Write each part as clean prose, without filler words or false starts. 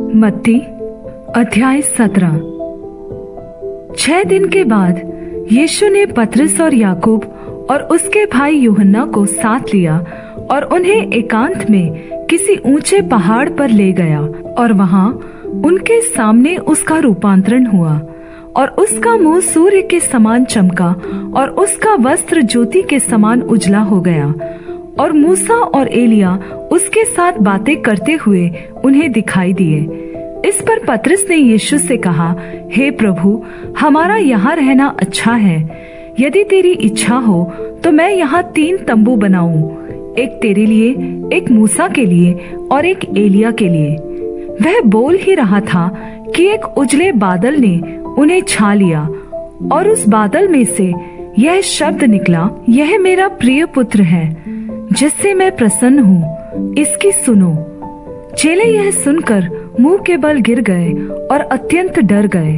मत्ती अध्याय 17। 6 दिन के बाद यीशु ने पतरस और याकूब और उसके भाई यूहन्ना को साथ लिया और उन्हें एकांत में किसी ऊंचे पहाड़ पर ले गया और वहां उनके सामने उसका रूपांतरण हुआ और उसका मुंह सूर्य के समान चमका और उसका वस्त्र ज्योति के समान उजला हो गया और मूसा और एलिया उसके साथ बातें करते हुए उन्हें दिखाई दिए। इस पर पतरस ने यीशु से कहा, हे प्रभु, हमारा यहाँ रहना अच्छा है। यदि तेरी इच्छा हो तो मैं यहाँ 3 तंबू बनाऊं, एक तेरे लिए, एक मूसा के लिए और एक एलिया के लिए। वह बोल ही रहा था कि एक उजले बादल ने उन्हें छा लिया और उस बादल में से यह शब्द निकला, यह मेरा प्रिय पुत्र है जिससे मैं प्रसन्न हूँ, इसकी सुनो। चेले यह सुनकर मुंह के बल गिर गए और अत्यंत डर गए।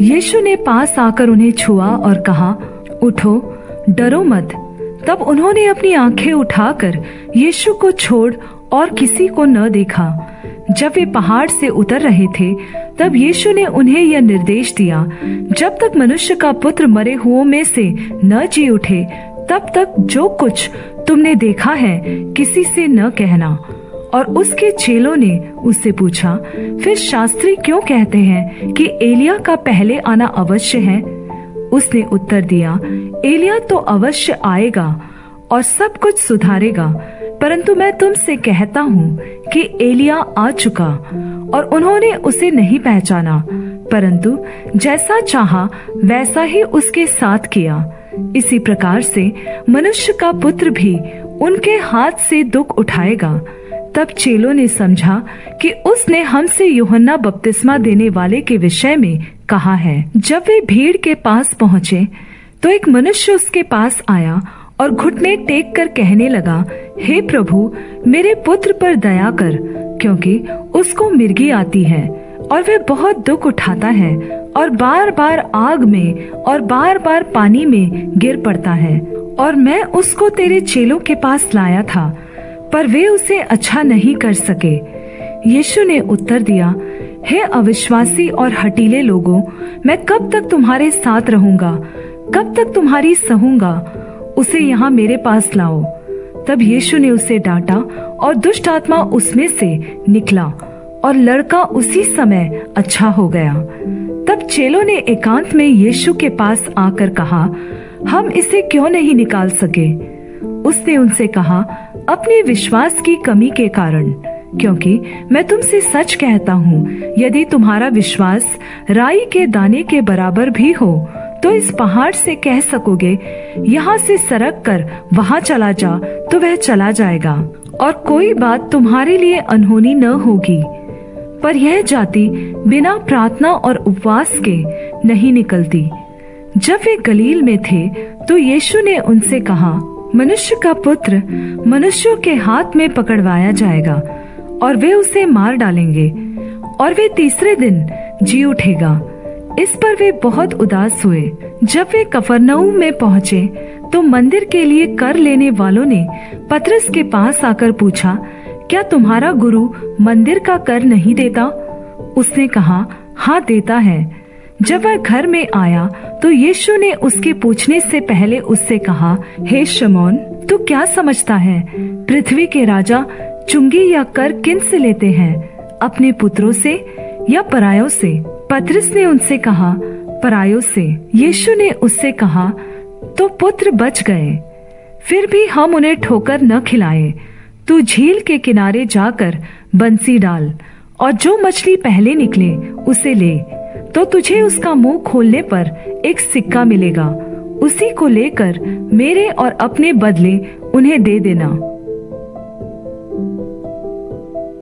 यीशु ने पास आकर उन्हें छुआ और कहा, उठो, डरो मत। तब उन्होंने अपनी आंखें उठाकर यीशु को छोड़ और किसी को न देखा। जब वे पहाड़ से उतर रहे थे तब यीशु ने उन्हें यह निर्देश दिया, जब तक मनुष्य का पुत्र मरे हुओं में से न जी उठे तब तक जो कुछ तुमने देखा है किसी से न कहना। और उसके चेलों ने उससे पूछा, फिर शास्त्री क्यों कहते हैं कि एलिया का पहले आना अवश्य है? उसने उत्तर दिया, एलिया तो अवश्य आएगा और सब कुछ सुधारेगा, परंतु मैं तुमसे कहता हूँ कि एलिया आ चुका और उन्होंने उसे नहीं पहचाना, परंतु जैसा चाहा वैसा ही उसके साथ किया। इसी प्रकार से मनुष्य का पुत्र भी उनके हाथ से दुख उठाएगा। तब चेलों ने समझा कि उसने हमसे यूहन्ना बपतिस्मा देने वाले के विषय में कहा है। जब वे भीड़ के पास पहुँचे तो एक मनुष्य उसके पास आया और घुटने टेक कर कहने लगा, हे प्रभु, मेरे पुत्र पर दया कर, क्योंकि उसको मिर्गी आती है और वह बहुत दुख उठाता है और बार बार आग में और बार बार पानी में गिर पड़ता है। और मैं उसको तेरे चेलों के पास लाया था, पर वे उसे अच्छा नहीं कर सके। यीशु ने उत्तर दिया, हे अविश्वासी और हठीले लोगों, मैं कब तक तुम्हारे साथ रहूंगा, कब तक तुम्हारी सहूंगा? उसे यहाँ मेरे पास लाओ। तब यीशु ने उसे डांटा और दुष्ट आत्मा उसमें से निकला और लड़का उसी समय अच्छा हो गया। तब चेलों ने एकांत में यीशु के पास आकर कहा, हम इसे क्यों नहीं निकाल सके? उसने उनसे कहा, अपने विश्वास की कमी के कारण, क्योंकि मैं तुमसे सच कहता हूँ, यदि तुम्हारा विश्वास राई के दाने के बराबर भी हो तो इस पहाड़ से कह सकोगे, यहाँ से सरक कर वहाँ चला जा, तो वह चला जाएगा और कोई बात तुम्हारे लिए अनहोनी न होगी। पर यह जाति बिना प्रार्थना और उपवास के नहीं निकलती। जब वे गलील में थे तो यीशु ने उनसे कहा, मनुष्य का पुत्र मनुष्यों के हाथ में पकड़वाया जाएगा और वे उसे मार डालेंगे और वे तीसरे दिन जी उठेगा। इस पर वे बहुत उदास हुए। जब वे कफरनहूम में पहुँचे तो मंदिर के लिए कर लेने वालों ने पतरस के पास आकर पूछा, क्या तुम्हारा गुरु मंदिर का कर नहीं देता? उसने कहा, हाँ देता है। जब वह घर में आया तो यीशु ने उसके पूछने से पहले उससे कहा, हे शमौन, तू क्या समझता है? पृथ्वी के राजा चुंगी या कर किन से लेते हैं, अपने पुत्रों से या परायों से? पतरस ने उनसे कहा, परायों से। यीशु ने उससे कहा, तो पुत्र बच गए। फिर भी हम उन्हें ठोकर न खिलाए। तू झील के किनारे जाकर बंसी डाल और जो मछली पहले निकले उसे ले, तो तुझे उसका मुंह खोलने पर एक सिक्का मिलेगा। उसी को लेकर मेरे और अपने बदले उन्हें दे देना।